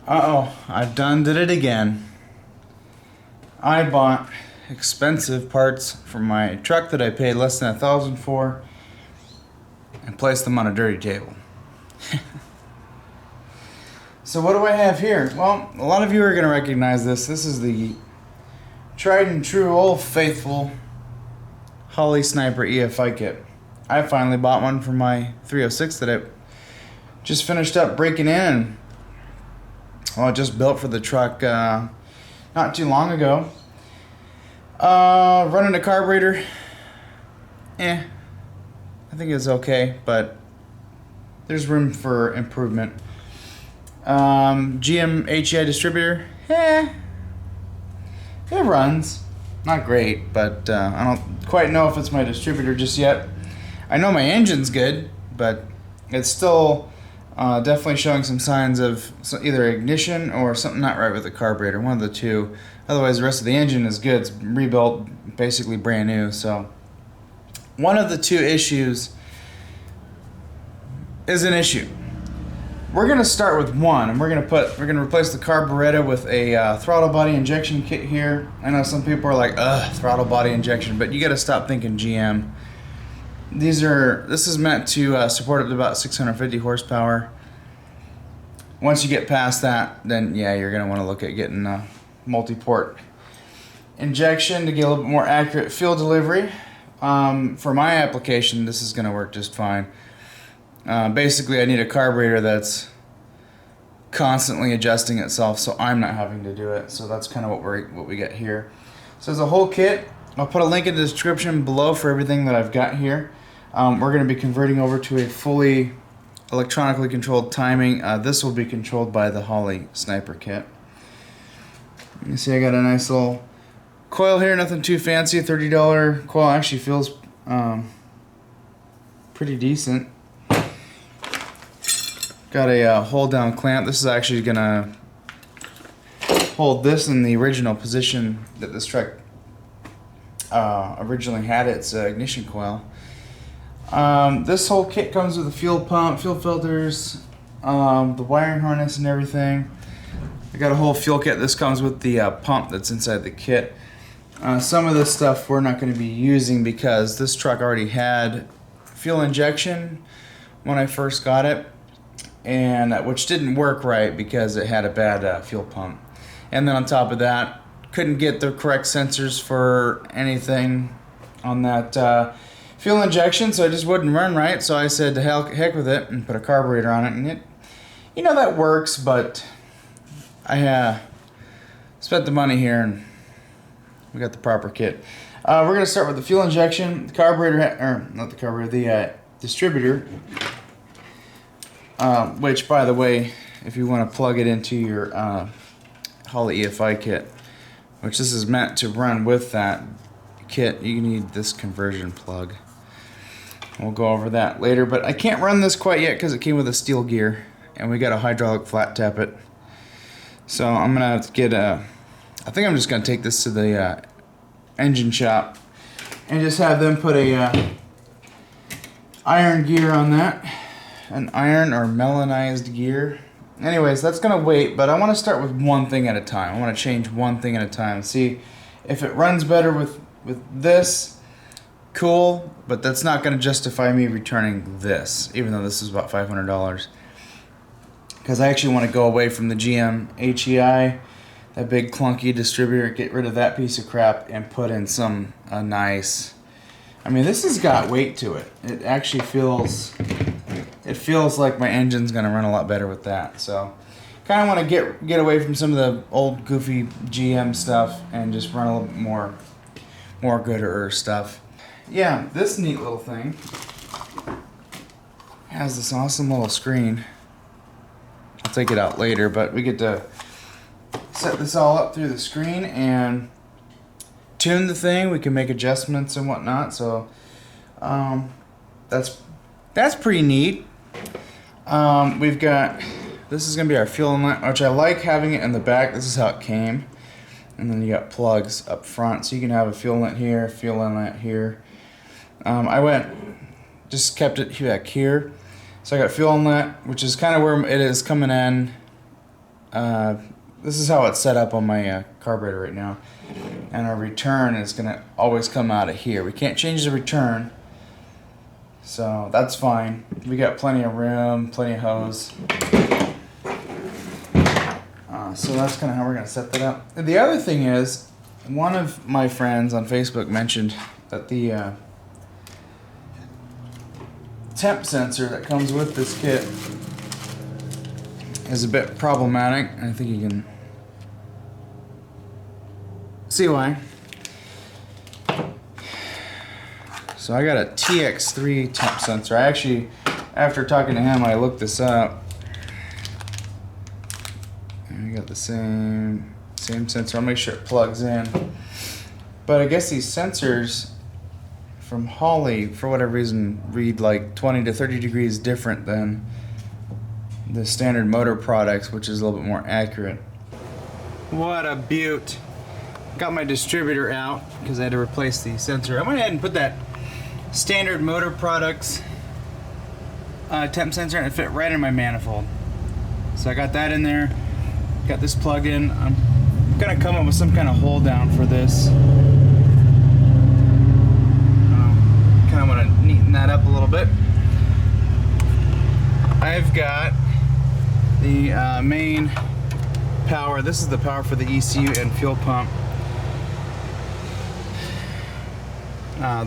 Uh-oh, I've did it again. I bought expensive parts for my truck that I paid less than $1,000 for and placed them on a dirty table. So what do I have here? Well, a lot of you are going to recognize this. This is the tried and true old faithful Holley Sniper EFI kit. I finally bought one for my 306 that I just finished up breaking in. Well, I just built for the truck not too long ago. Running a carburetor, I think it's okay, but there's room for improvement. GM HEI distributor, it runs. Not great, but I don't quite know if it's my distributor just yet. I know my engine's good, but it's still definitely showing some signs of either ignition or something not right with the carburetor, one of the two. Otherwise, the rest of the engine is good. It's rebuilt, basically brand new. So one of the two issues is an issue. We're gonna start with one, and we're gonna replace the carburetor with a throttle body injection kit here. I know some people are like, ugh, throttle body injection, but you gotta stop thinking GM. This is meant to support up to about 650 horsepower. Once you get past that, then yeah, you're gonna want to look at getting a multi-port injection to get a little bit more accurate fuel delivery. For my application, this is gonna work just fine. Basically, I need a carburetor that's constantly adjusting itself, so I'm not having to do it. So that's kind of what we get here. So there's a whole kit. I'll put a link in the description below for everything that I've got here. We're going to be converting over to a fully electronically controlled timing. This will be controlled by the Holley Sniper kit. You can see I got a nice little coil here, nothing too fancy. $30 coil. Actually feels pretty decent. Got a hold down clamp. This is actually going to hold this in the original position that this truck originally had its ignition coil. This whole kit comes with a fuel pump, fuel filters, the wiring harness and everything. I got a whole fuel kit. This comes with the pump that's inside the kit. Some of this stuff we're not going to be using because this truck already had fuel injection when I first got it, and which didn't work right because it had a bad fuel pump. And then on top of that, couldn't get the correct sensors for anything on that fuel injection, so it just wouldn't run right. So I said to heck with it and put a carburetor on it, and it, that works, but I spent the money here and we got the proper kit. We're gonna start with the fuel injection, the carburetor, or not the carburetor, the distributor. Which, by the way, if you want to plug it into your Holley EFI kit, which this is meant to run with that kit, you need this conversion plug. We'll go over that later, but I can't run this quite yet because it came with a steel gear, and we got a hydraulic flat tappet. So I'm gonna have to get I think I'm just gonna take this to the engine shop and just have them put a iron gear on that. An iron or melanized gear. Anyways, that's gonna wait, but I want to start with one thing at a time. I want to change one thing at a time. See if it runs better with this. Cool, but that's not gonna justify me returning this, even though this is about $500. Because I actually want to go away from the GM HEI, that big clunky distributor, get rid of that piece of crap and put in some nice. I mean, this has got weight to it. It actually feels. It feels like my engine's gonna run a lot better with that. So, kind of want to get away from some of the old goofy GM stuff and just run a little bit more gooder stuff. Yeah, this neat little thing has this awesome little screen. I'll take it out later, but we get to set this all up through the screen and tune the thing. We can make adjustments and whatnot. So, that's pretty neat. We've got, this is going to be our fuel inlet, which I like having it in the back. This is how it came. And then you got plugs up front, so you can have a fuel inlet here, fuel inlet here. Just kept it back here. So I got fuel inlet, which is kind of where it is coming in this is how it's set up on my carburetor right now. And our return is going to always come out of here. We can't change the return. So that's fine. We got plenty of room, plenty of hose. So that's kind of how we're going to set that up. The other thing is, one of my friends on Facebook mentioned that the temp sensor that comes with this kit is a bit problematic. I think you can see why. So I got a TX3 temp sensor. I actually, after talking to him, I looked this up. And we got the same sensor. I'll make sure it plugs in. But I guess these sensors from Holley, for whatever reason, read like 20 to 30 degrees different than the standard motor products, which is a little bit more accurate. What a beaut. Got my distributor out because I had to replace the sensor. I went ahead and put that standard motor products temp sensor and it fit right in my manifold. So I got that in there. Got this plug in. I'm gonna come up with some kind of hold down for this. Kind of want to neaten that up a little bit. I've got the main power. This is the power for the ECU and fuel pump.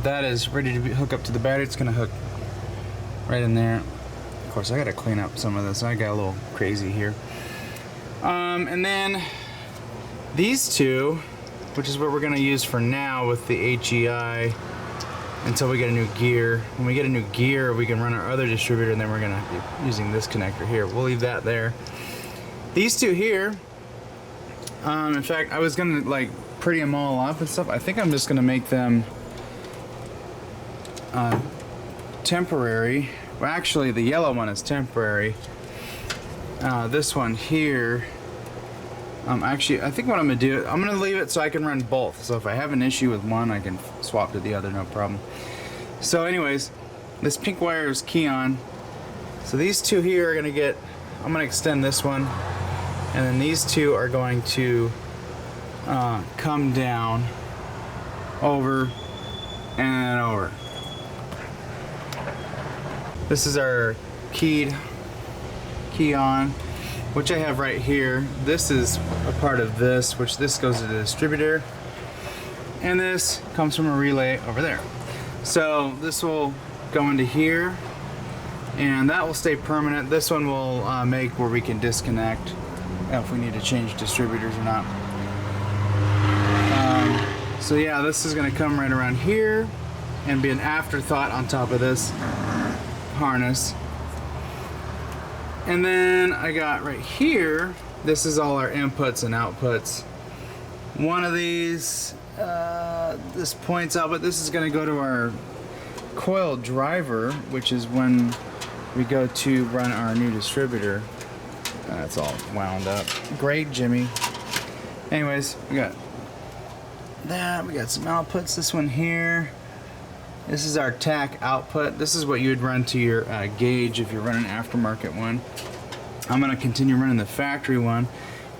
That is ready to hook up to the battery. It's going to hook right in there. Of course, I got to clean up some of this. I got a little crazy here. And then these two, which is what we're going to use for now with the HEI until we get a new gear. When we get a new gear, we can run our other distributor, and then we're going to be using this connector here. We'll leave that there. These two here, in fact, I was going to like pretty them all up and stuff. I think I'm just going to make them temporary. Well, actually, the yellow one is temporary. This one here, actually, I think what I'm gonna do, I'm gonna leave it so I can run both. So if I have an issue with one, I can swap to the other, no problem. So anyways, this pink wire is key on. So these two here are gonna get, I'm gonna extend this one, and then these two are going to come down, over, and over. This is our key on, which I have right here. This is a part of this, which this goes to the distributor, and this comes from a relay over there. So this will go into here, and that will stay permanent. This one will make where we can disconnect if we need to change distributors or not. So yeah, this is going to come right around here and be an afterthought on top of this harness. And then I got right here, this is all our inputs and outputs. One of these, this points out, but this is going to go to our coil driver, which is when we go to run our new distributor. That's all wound up. Great, Jimmy. Anyways, we got that. We got some outputs. This one here. This is our TAC output. This is what you would run to your gauge if you're running an aftermarket one. I'm going to continue running the factory one,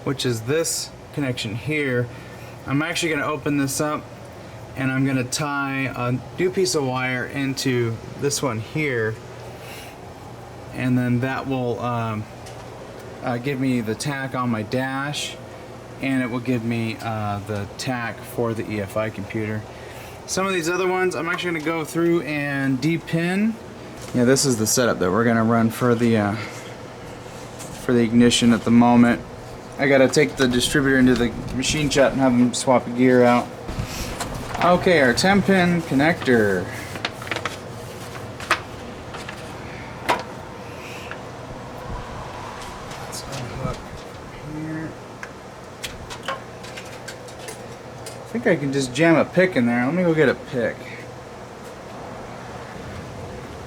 which is this connection here. I'm actually going to open this up, and I'm going to tie a new piece of wire into this one here, and then that will give me the TAC on my dash, and it will give me the TAC for the EFI computer. Some of these other ones I'm actually going to go through and depin. Yeah, this is the setup that we're going to run for the ignition at the moment. I got to take the distributor into the machine shop and have them swap a gear out. Okay, our 10-pin connector. Let's unhook here. I think I can just jam a pick in there. Let me go get a pick.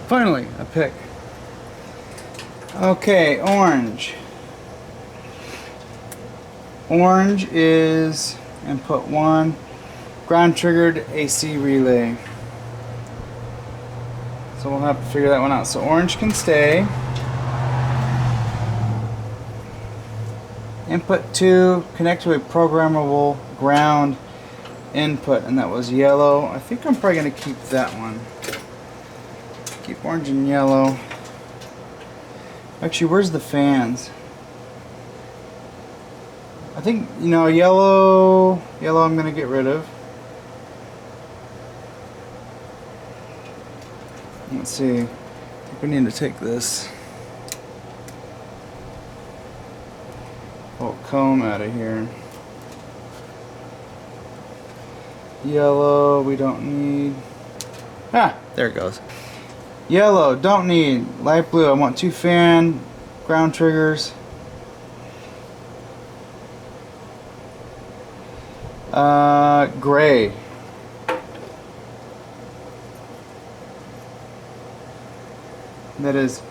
Finally, a pick. Okay, orange. Orange is input 1, ground triggered AC relay. So we'll have to figure that one out. So orange can stay. Input 2, connect to a programmable ground input, and that was yellow. I think I'm probably going to keep that one. Keep orange and yellow. Actually, where's the fans? I think, you know, yellow I'm going to get rid of. Let's see. I think we need to take this comb out of here. Yellow we don't need. Ah, there it goes. Yellow don't need. Light blue I want 2 fan ground triggers. Gray. That is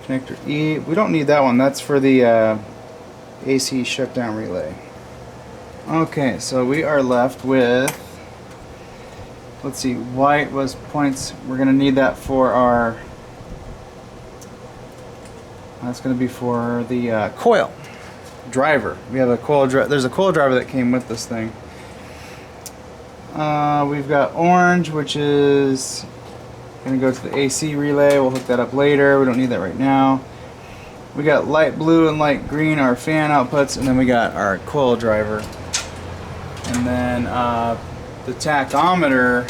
connector E. We don't need that one. That's for the AC shutdown relay. Okay, so we are left with, let's see, white was points. We're going to need that for our, that's going to be for the coil driver. We have a coil driver. There's a coil driver that came with this thing. We've got orange, which is going to go to the AC relay. We'll hook that up later. We don't need that right now. We got light blue and light green, our fan outputs, and then we got our coil driver. And then the tachometer,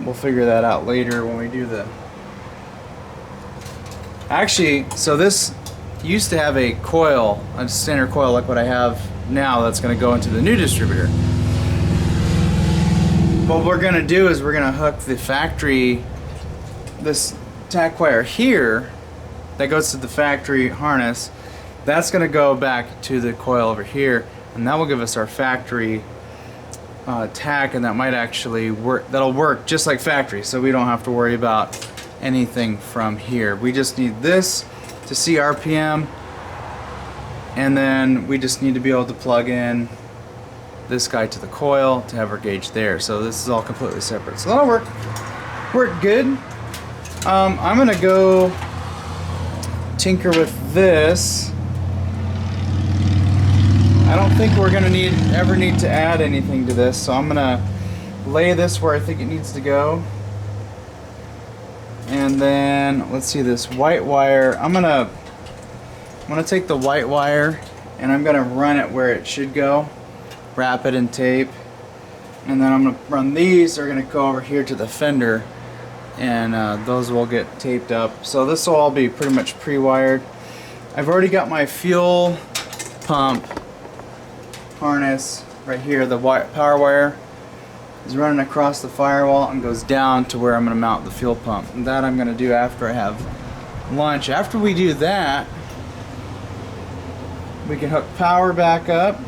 we'll figure that out later when we do the... Actually, so this used to have a coil, a standard coil like what I have now, that's going to go into the new distributor. What we're going to do is we're going to hook the factory, this tack wire here that goes to the factory harness, that's going to go back to the coil over here, and that will give us our factory tack, and that might actually work. That'll work just like factory, so we don't have to worry about anything from here. We just need this to see RPM, and then we just need to be able to plug in this guy to the coil to have our gauge there. So this is all completely separate, so that'll work good. I'm gonna go tinker with this. I don't think we're gonna ever need to add anything to this, so I'm gonna lay this where I think it needs to go. And then let's see, this white wire. I'm gonna take the white wire and I'm gonna run it where it should go. Wrap it in tape, and then I'm gonna run these. They're gonna go over here to the fender, and those will get taped up. So this will all be pretty much pre-wired. I've already got my fuel pump harness right here. The power wire is running across the firewall and goes down to where I'm going to mount the fuel pump. And that I'm going to do after I have lunch. After we do that, we can hook power back up,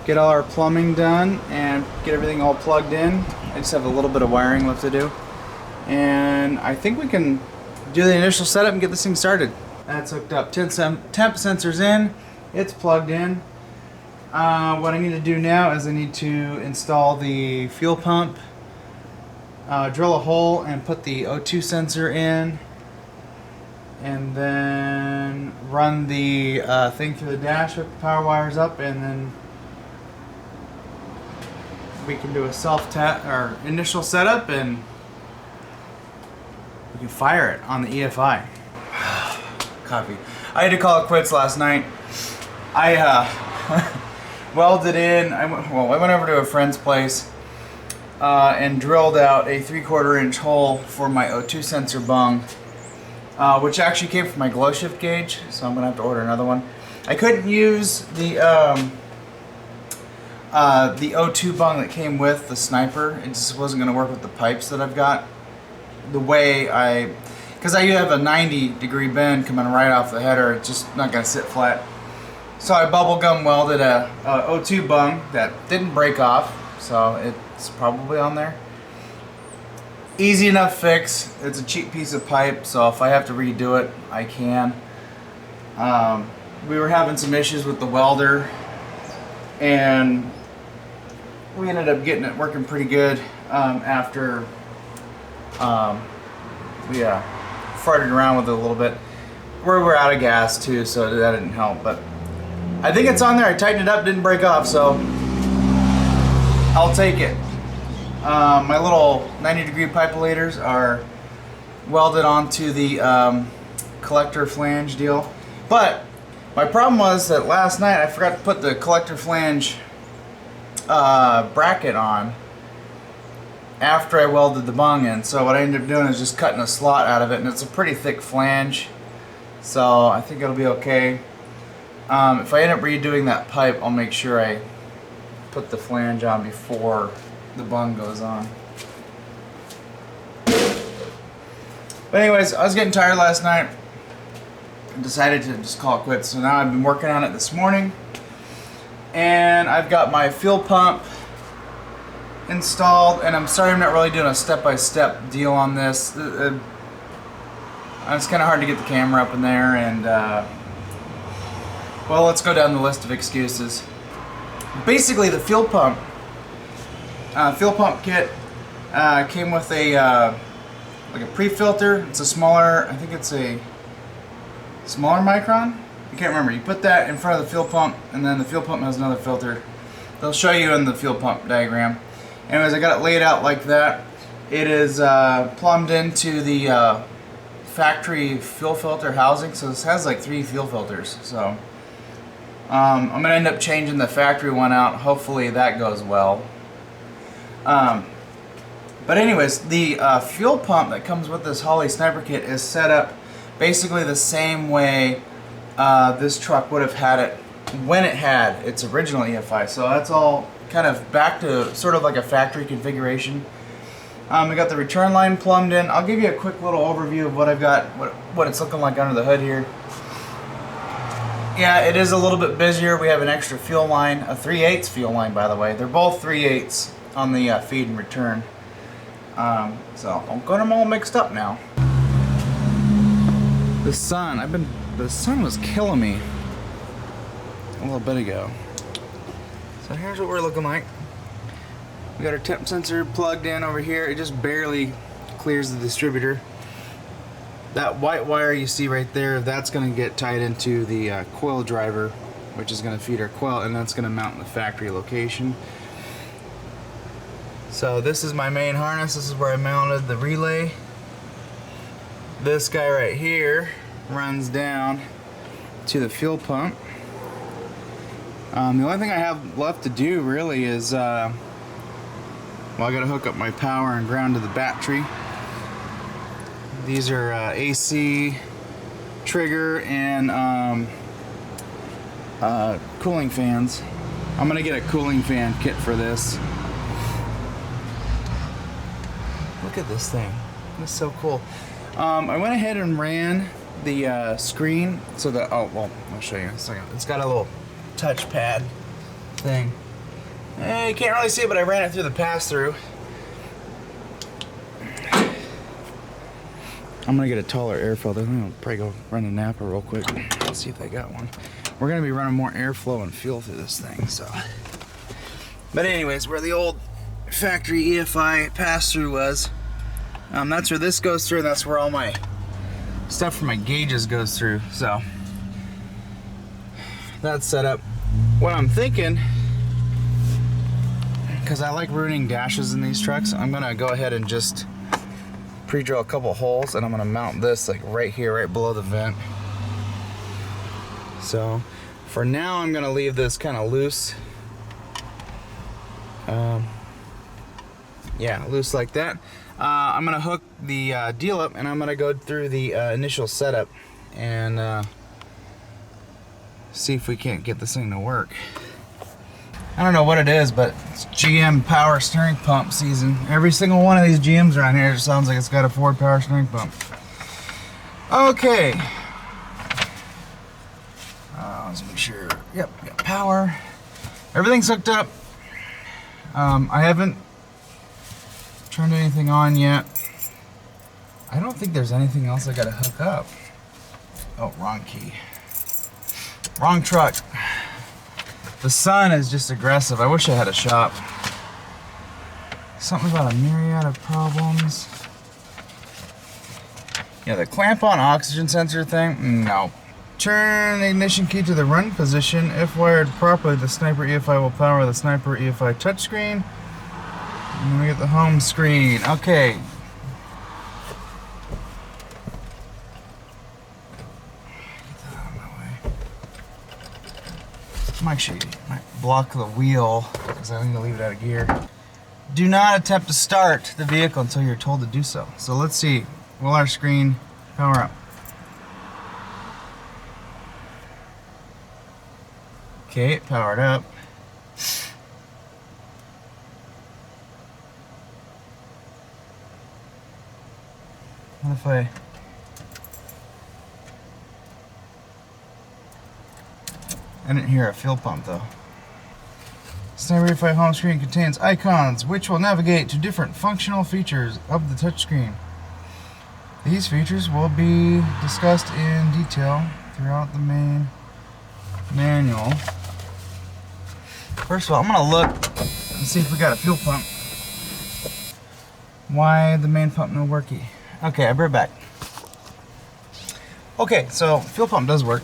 get all our plumbing done, and get everything all plugged in. I just have a little bit of wiring left to do. And I think we can do the initial setup and get this thing started. That's hooked up. Temp sensor's in. It's plugged in. What I need to do now is I need to install the fuel pump, drill a hole and put the O2 sensor in, and then run the thing through the dash, hook the power wires up, and then we can do a or initial setup, and we can fire it on the EFI. Coffee. I had to call it quits last night. I welded in. I went over to a friend's place and drilled out a 3/4 inch hole for my O2 sensor bung, which actually came from my glow shift gauge, so I'm gonna have to order another one. I couldn't use the O2 bung that came with the sniper. It just wasn't gonna work with the pipes that I've got. The way because I have a 90-degree bend coming right off the header, it's just not gonna sit flat. So I bubblegum welded a O2 bung that didn't break off, so it's probably on there. Easy enough fix. It's a cheap piece of pipe, so if I have to redo it, I can. We were having some issues with the welder, and we ended up getting it working pretty good after we farted around with it a little bit. we're out of gas too, so that didn't help. But I think it's on there. I tightened it up, didn't break off, so I'll take it. My little 90-degree pipelators are welded onto the collector flange deal. But my problem was that last night I forgot to put the collector flange bracket on after I welded the bung in. So what I ended up doing is just cutting a slot out of it, and it's a pretty thick flange, so I think it'll be okay. If I end up redoing that pipe, I'll make sure I put the flange on before the bung goes on. But anyways, I was getting tired last night and decided to just call it quits. So now I've been working on it this morning, and I've got my fuel pump installed, and I'm sorry I'm not really doing a step-by-step deal on this. It's kind of hard to get the camera up in there, and well, let's go down the list of excuses. Basically, the fuel pump kit came with a like a pre-filter. It's a smaller, I think it's a smaller micron. I can't remember. You put that in front of the fuel pump, and then the fuel pump has another filter. They'll show you in the fuel pump diagram. Anyways, I got it laid out like that. It is plumbed into the factory fuel filter housing, so this has like 3 fuel filters. So I'm gonna end up changing the factory one out. Hopefully that goes well. But anyways, the fuel pump that comes with this Holley sniper kit is set up basically the same way this truck would have had it when it had its original EFI. So that's all kind of back to sort of like a factory configuration. We got the return line plumbed in. I'll give you a quick little overview of what I've got, what it's looking like under the hood here. Yeah, it is a little bit busier. We have an extra fuel line, a 3/8 fuel line, by the way. They're both 3/8 on the feed and return. So I'll get them all mixed up now. The sun, the sun was killing me a little bit ago. So here's what we're looking like. We got our temp sensor plugged in over here. It just barely clears the distributor. That white wire you see right there, that's going to get tied into the coil driver, which is going to feed our coil, and that's going to mount in the factory location. So this is my main harness. This is where I mounted the relay. This guy right here runs down to the fuel pump. The only thing I have left to do really is, well, I gotta hook up my power and ground to the battery. These are AC, trigger, and cooling fans. I'm gonna get a cooling fan kit for this. Look at this thing. It's so cool. I went ahead and ran the screen so that, oh, well, I'll show you in a second. It's got a little touchpad thing. You can't really see it, but I ran it through the pass-through. I'm gonna get a taller air filter. I'm gonna probably go run a Napa real quick. Let's see if they got one. We're gonna be running more airflow and fuel through this thing, so. But anyways, where the old factory EFI pass-through was, that's where this goes through, and that's where all my stuff for my gauges goes through. So that's set up. What I'm thinking, because I like ruining dashes in these trucks, I'm gonna go ahead and just pre-drill a couple holes, and I'm gonna mount this like right here, right below the vent. So for now, I'm gonna leave this kind of loose. Yeah, loose like that. I'm gonna hook the deal up, and I'm gonna go through the initial setup and see if we can't get this thing to work. I don't know what it is, but it's GM power steering pump season. Every single one of these GMs around here sounds like it's got a Ford power steering pump. Okay. Let's make sure. Yep, got power. Everything's hooked up. I haven't turned anything on yet. I don't think there's anything else I gotta hook up. Oh, wrong key. Wrong truck. The sun is just aggressive. I wish I had a shop. Something about a myriad of problems. Yeah, the clamp-on oxygen sensor thing, no. Turn the ignition key to the run position. If wired properly, the Sniper EFI will power the Sniper EFI touchscreen. And then we get the home screen. Okay. Get that out of my way. Might block the wheel because I need to leave it out of gear. Do not attempt to start the vehicle until you're told to do so. So let's see. Will our screen power up? Okay, it powered up. What if I didn't hear a fuel pump though. Sniper EFI home screen contains icons which will navigate to different functional features of the touchscreen. These features will be discussed in detail throughout the main manual. First of all, I'm gonna look and see if we got a fuel pump. Why the main pump no worky? Okay, I'll be right back. Okay, so fuel pump does work.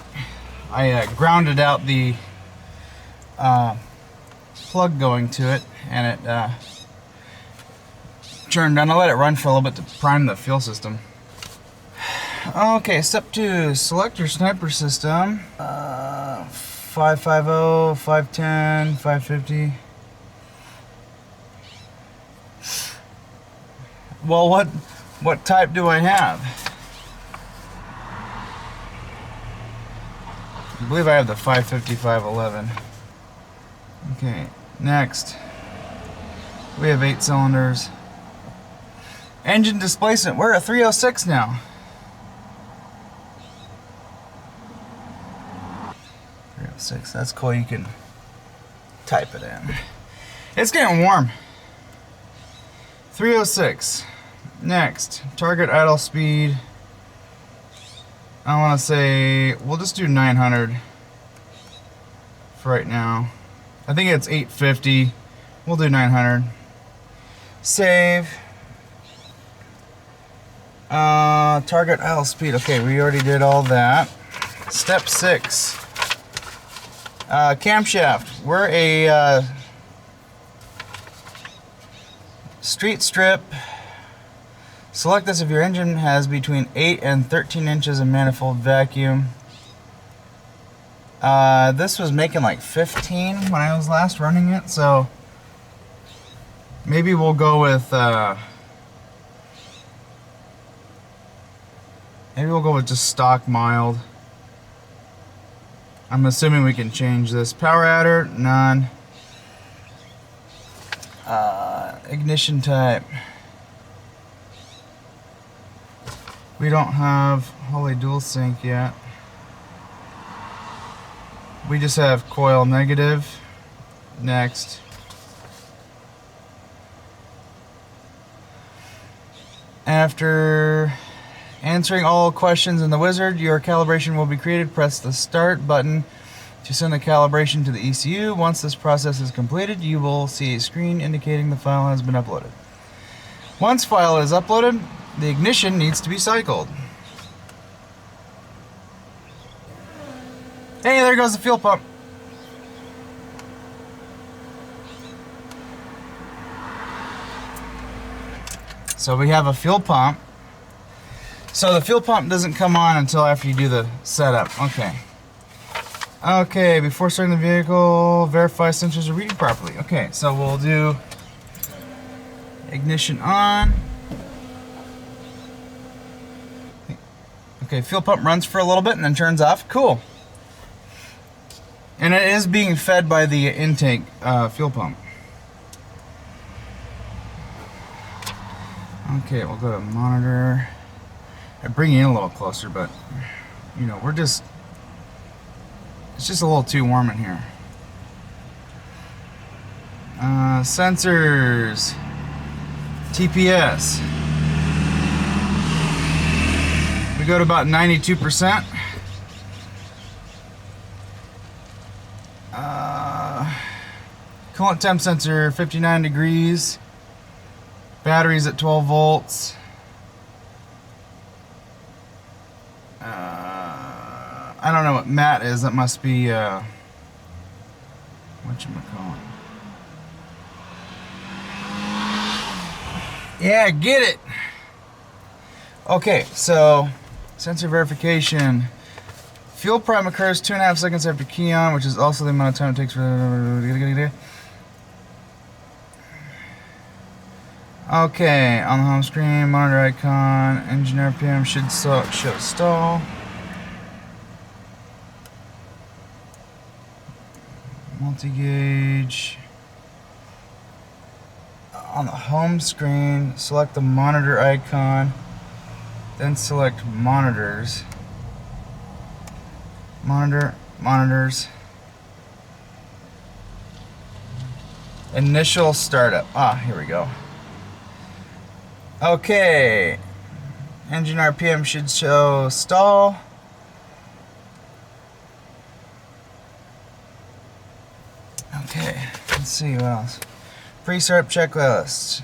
I grounded out the plug going to it, and it turned on. I let it run for a little bit to prime the fuel system. Okay, step 2, select your sniper system. 550, 510, 550. Well, what type do I have? I believe I have the 550, 511. Okay, next. We have 8 cylinders. Engine displacement, we're at 306 now. 306, that's cool, you can type it in. It's getting warm. 306. Next, target idle speed. I want to say, we'll just do 900 for right now. I think it's 850. We'll do 900. Save. Target idle speed. Okay, we already did all that. Step 6. Camshaft. We're a street strip. Select this if your engine has between 8 and 13 inches of manifold vacuum. This was making like 15 when I was last running it, so maybe we'll go with just stock mild. I'm assuming we can change this. Power adder, none. Ignition type. We don't have Holley dual sync yet. We just have coil negative. Next. After answering all questions in the wizard, your calibration will be created. Press the start button to send the calibration to the ECU. Once this process is completed, you will see a screen indicating the file has been uploaded. Once file is uploaded, the ignition needs to be cycled. Hey, there goes the fuel pump. So we have a fuel pump. So the fuel pump doesn't come on until after you do the setup. Okay. Okay, before starting the vehicle, verify sensors are reading properly. Okay, so we'll do ignition on. Okay, fuel pump runs for a little bit and then turns off. Cool. And it is being fed by the intake fuel pump. Okay, we'll go to monitor. I bring you in a little closer, but you know, it's just a little too warm in here. Sensors. TPS. We go to about 92%. Coolant temp sensor 59 degrees. Batteries at 12 volts. Matt is. That must be whatchamacallit. Yeah, get it. Okay, so sensor verification. Fuel prime occurs 2.5 seconds after key on, which is also the amount of time it takes for. Okay, on the home screen, monitor icon, engine RPM should show stall. Multi-gauge. On the home screen, select the monitor icon, then select monitors. Monitors. Initial startup. Here we go. Okay. Engine RPM should show stall. Okay, let's see what else. Pre-startup checklist.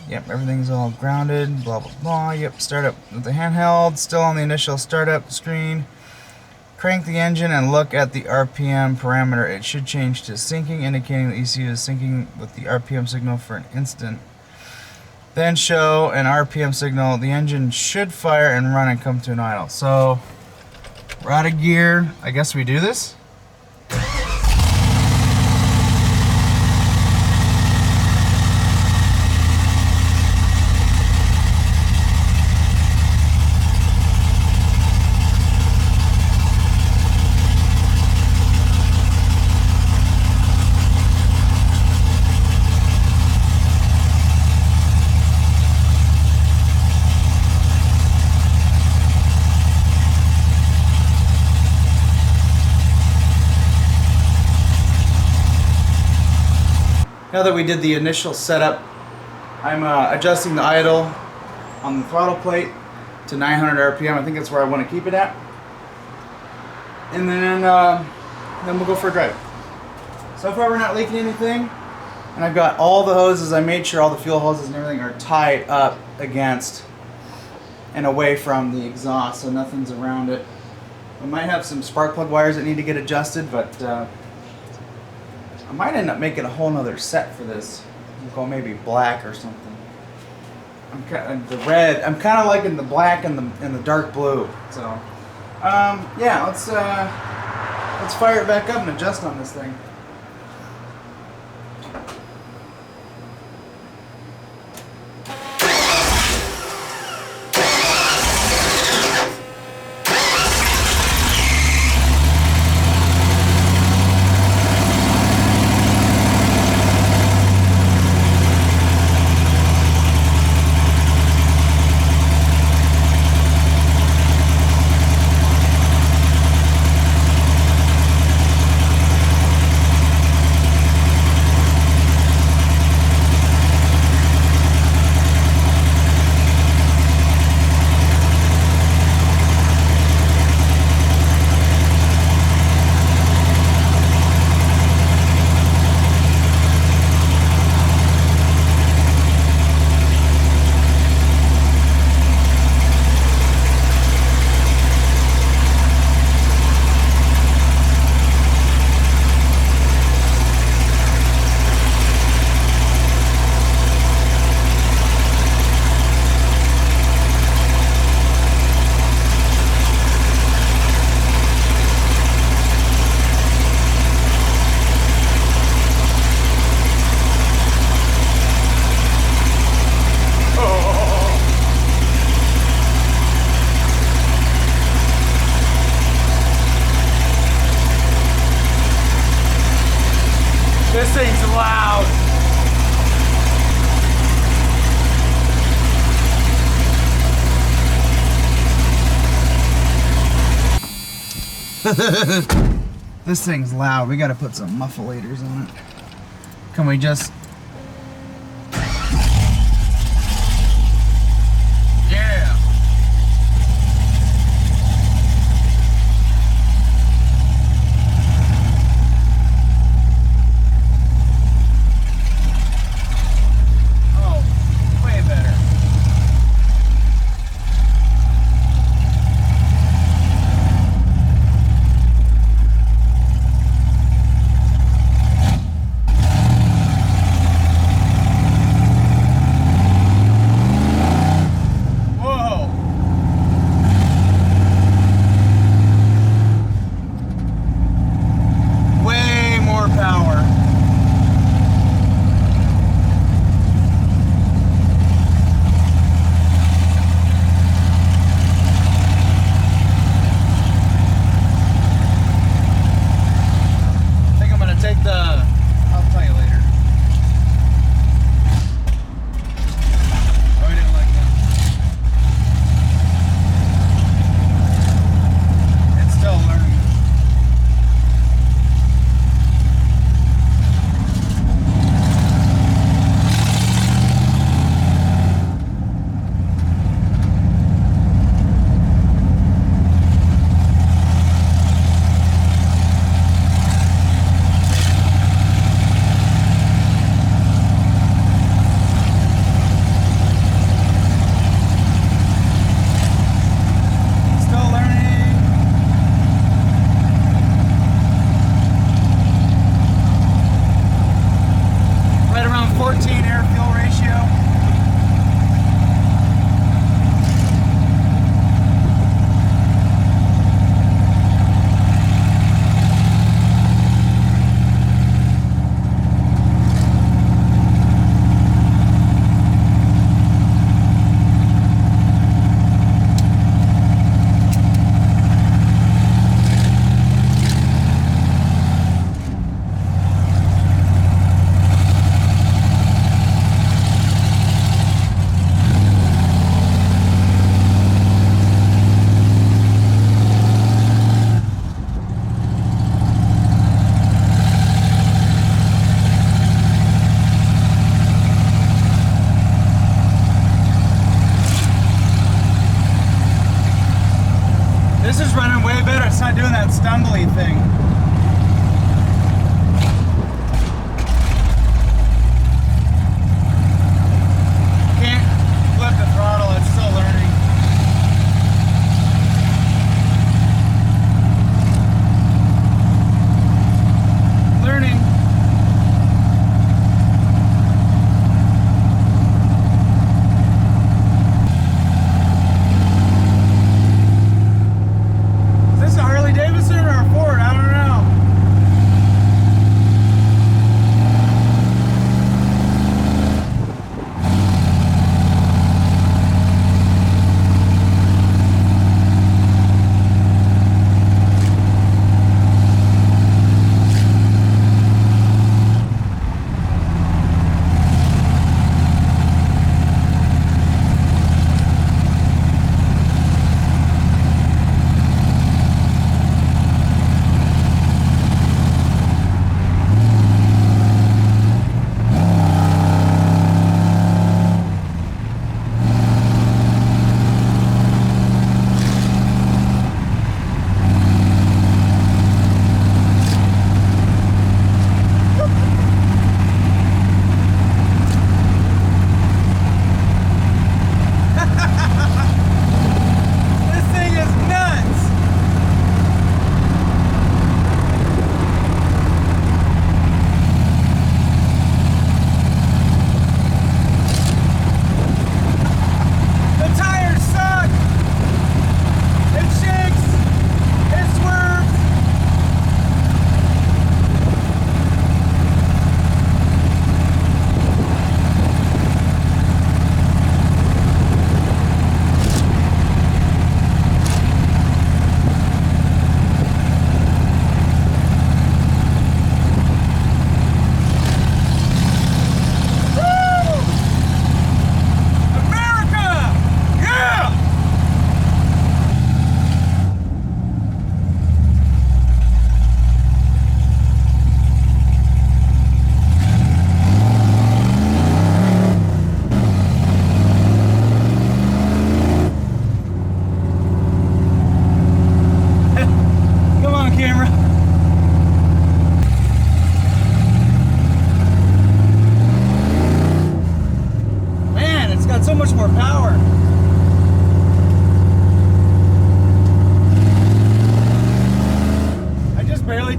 Yep, everything's all grounded, blah blah blah. Yep, startup with the handheld, still on the initial startup screen. Crank the engine and look at the RPM parameter. It should change to syncing, indicating the ECU is syncing with the RPM signal for an instant. Then show an RPM signal. The engine should fire and run and come to an idle. So, we're out of gear. I guess we do this. Now that we did the initial setup, I'm adjusting the idle on the throttle plate to 900 RPM. I think that's where I want to keep it at. And then we'll go for a drive. So far we're not leaking anything. And I've got all the hoses. I made sure all the fuel hoses and everything are tied up against and away from the exhaust, so nothing's around it. We might have some spark plug wires that need to get adjusted, but I might end up making a whole nother set for this. We'll go maybe black or something. The red. I'm kind of liking the black and the dark blue. So, yeah, let's fire it back up and adjust on this thing. This thing's loud. This thing's loud. We gotta put some mufflators on it. Can we just... Yeah! Oh, way better. way better. It's not doing that stumbly thing. Can't flip the throttle. It's still learning.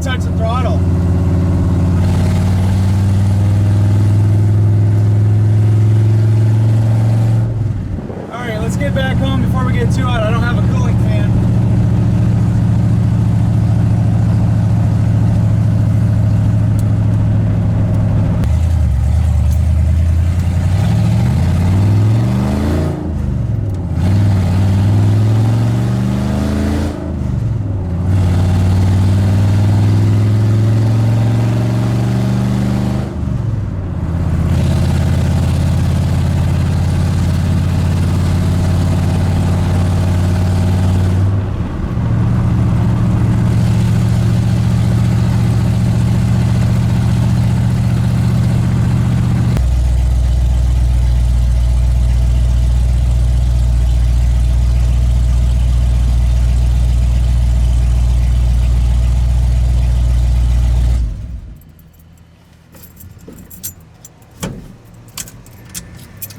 Touch the throttle. Alright, let's get back home before we get too hot. I don't have a cooling fan.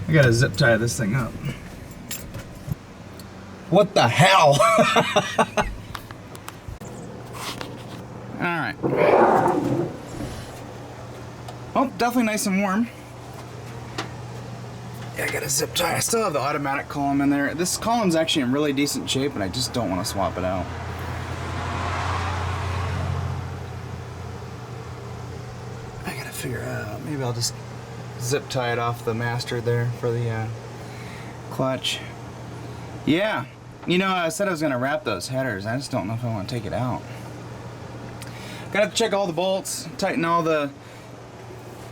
I gotta zip tie this thing up. What the hell? Alright. Oh, definitely nice and warm. Yeah, I gotta zip tie. I still have the automatic column in there. This column's actually in really decent shape, and I just don't want to swap it out. I gotta figure out. Maybe I'll just zip tie it off the master there for the clutch. Yeah, you know, I said I was gonna wrap those headers. I just don't know if I want to take it out. Gotta check all the bolts, tighten all the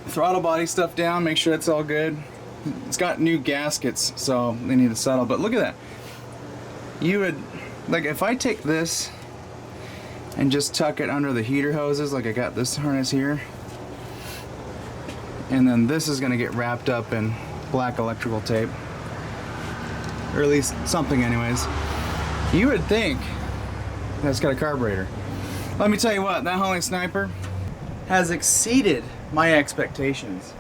throttle body stuff down, make sure it's all good. It's got new gaskets, so they need to settle. But look at that. You would, like, if I take this and just tuck it under the heater hoses, like I got this harness here, and then this is gonna get wrapped up in black electrical tape, or at least something anyways. You would think That's got a carburetor. Let me tell you what, that Holley Sniper has exceeded my expectations.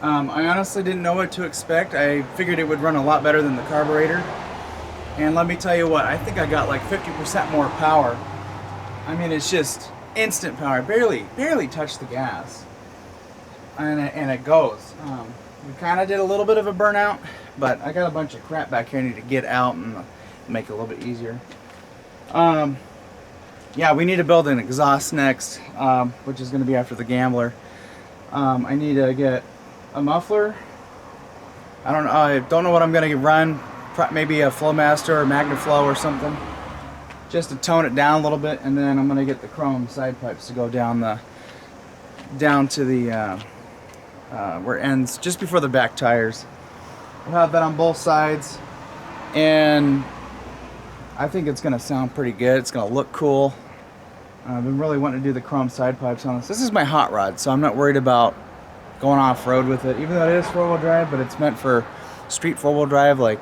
I honestly didn't know what to expect. I figured it would run a lot better than the carburetor. And let me tell you what, I think I got like 50% more power. I mean, it's just instant power. Barely touched the gas. And it goes. We kind of did a little bit of a burnout, but I got a bunch of crap back here I need to get out and make it a little bit easier. Yeah, we need to build an exhaust next, which is going to be after the Gambler. I need to get a muffler. I don't know what I'm going to run. Maybe a Flowmaster or Magnaflow or something, just to tone it down a little bit. And then I'm going to get the chrome side pipes to go down to the where it ends, just before the back tires. We'll have that on both sides, and I think it's going to sound pretty good. It's going to look cool. I've been really wanting to do the chrome side pipes on this. This is my hot rod, so I'm not worried about going off-road with it, even though it is four-wheel drive, but it's meant for street four-wheel drive, like,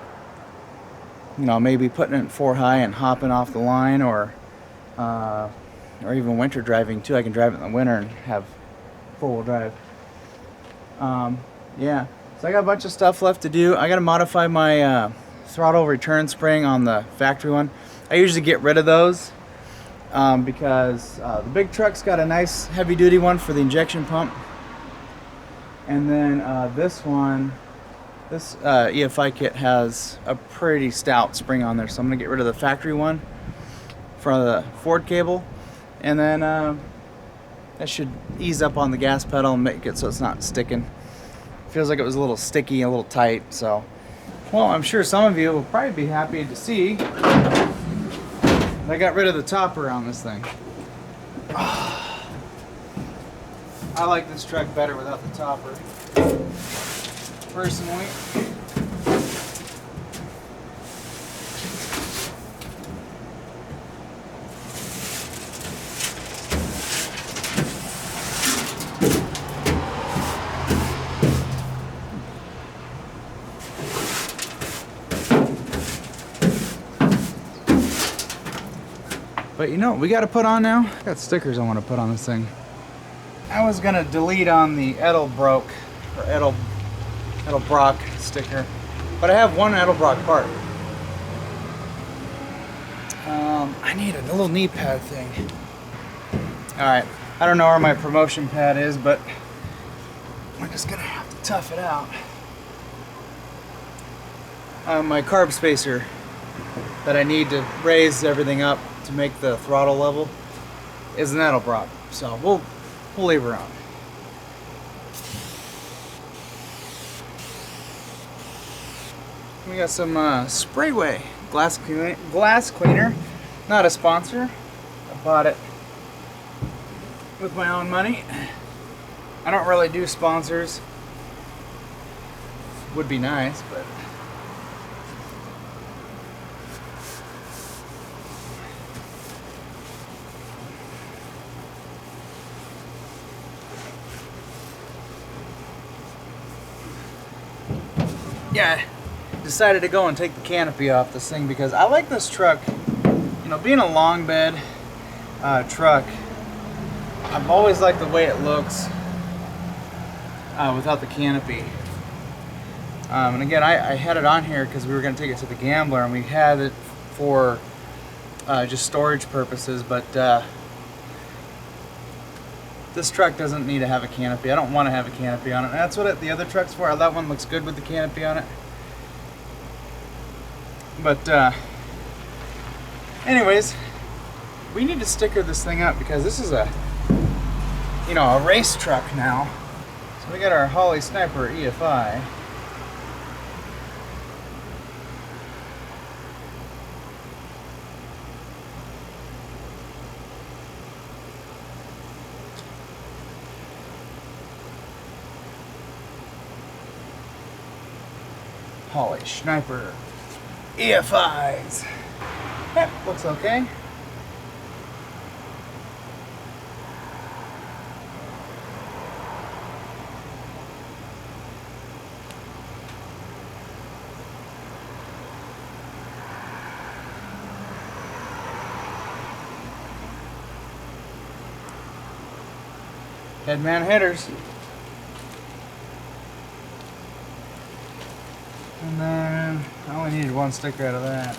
you know, maybe putting it in 4 high and hopping off the line, or even winter driving too. I can drive it in the winter and have four-wheel drive. Yeah, so I got a bunch of stuff left to do. I got to modify my throttle return spring on the factory one. I usually get rid of those because the big truck's got a nice heavy-duty one for the injection pump. And then this EFI kit has a pretty stout spring on there, so I'm going to get rid of the factory one for the Ford cable. And then that should ease up on the gas pedal and make it so it's not sticking. Feels like it was a little sticky, a little tight, so. Well, I'm sure some of you will probably be happy to see I got rid of the topper on this thing. I like this truck better without the topper, personally. But you know what we got to put on now? I got stickers I want to put on this thing. I was gonna delete on the Edelbrock or Edelbrock sticker, but I have one Edelbrock part. I need a little knee pad thing. All right, I don't know where my promotion pad is, but we're just gonna have to tough it out. My carb spacer that I need to raise everything up to make the throttle level is an Edelbrock, so we'll leave her on. We got some Sprayway glass cleaner. Not a sponsor. I bought it with my own money. I don't really do sponsors. Would be nice, but yeah, decided to go and take the canopy off this thing because I like this truck. You know, being a long bed truck, I've always liked the way it looks without the canopy. And again, I had it on here because we were going to take it to the Gambler, and we had it for just storage purposes, but this truck doesn't need to have a canopy. I don't want to have a canopy on it. And that's what the other truck's for. That one looks good with the canopy on it. But anyways, we need to sticker this thing up because this is a race truck now. So we got our Holley Sniper EFI. Holley Sniper EFIs. Yep, looks okay. Headman headers. And then I only needed one sticker out of that.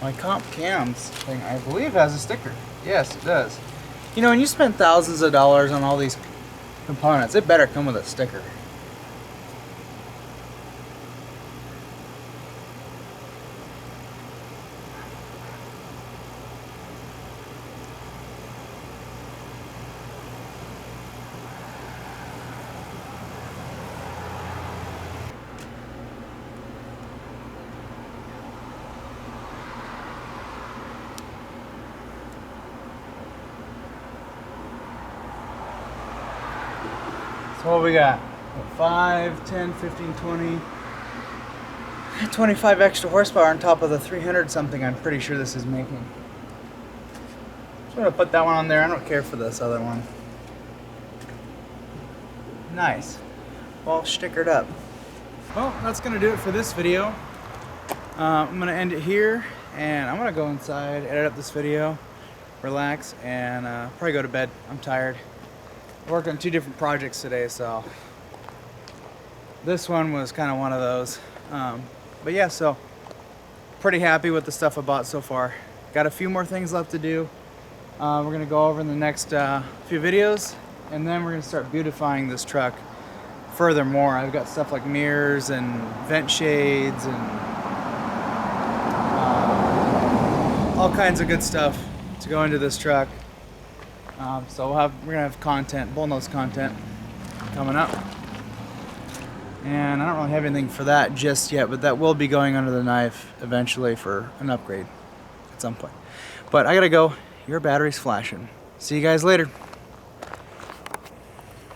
My comp cams thing, I believe, has a sticker. Yes, it does. You know, when you spend thousands of dollars on all these components, it better come with a sticker. So what we got? 5, 10, 15, 20, 25 extra horsepower on top of the 300 something I'm pretty sure this is making. Just gonna put that one on there. I don't care for this other one. Nice. All stickered up. Well, that's gonna do it for this video. I'm gonna end it here, and I'm gonna go inside, edit up this video, relax, and probably go to bed. I'm tired. I worked on 2 different projects today, so this one was kind of one of those. But yeah, so pretty happy with the stuff I bought so far. Got a few more things left to do. We're gonna go over in the next few videos, and then we're gonna start beautifying this truck furthermore. I've got stuff like mirrors and vent shades and all kinds of good stuff to go into this truck. So we're gonna have content, bullnose content coming up. And I don't really have anything for that just yet, but that will be going under the knife eventually for an upgrade at some point. But I gotta go. Your battery's flashing. See you guys later.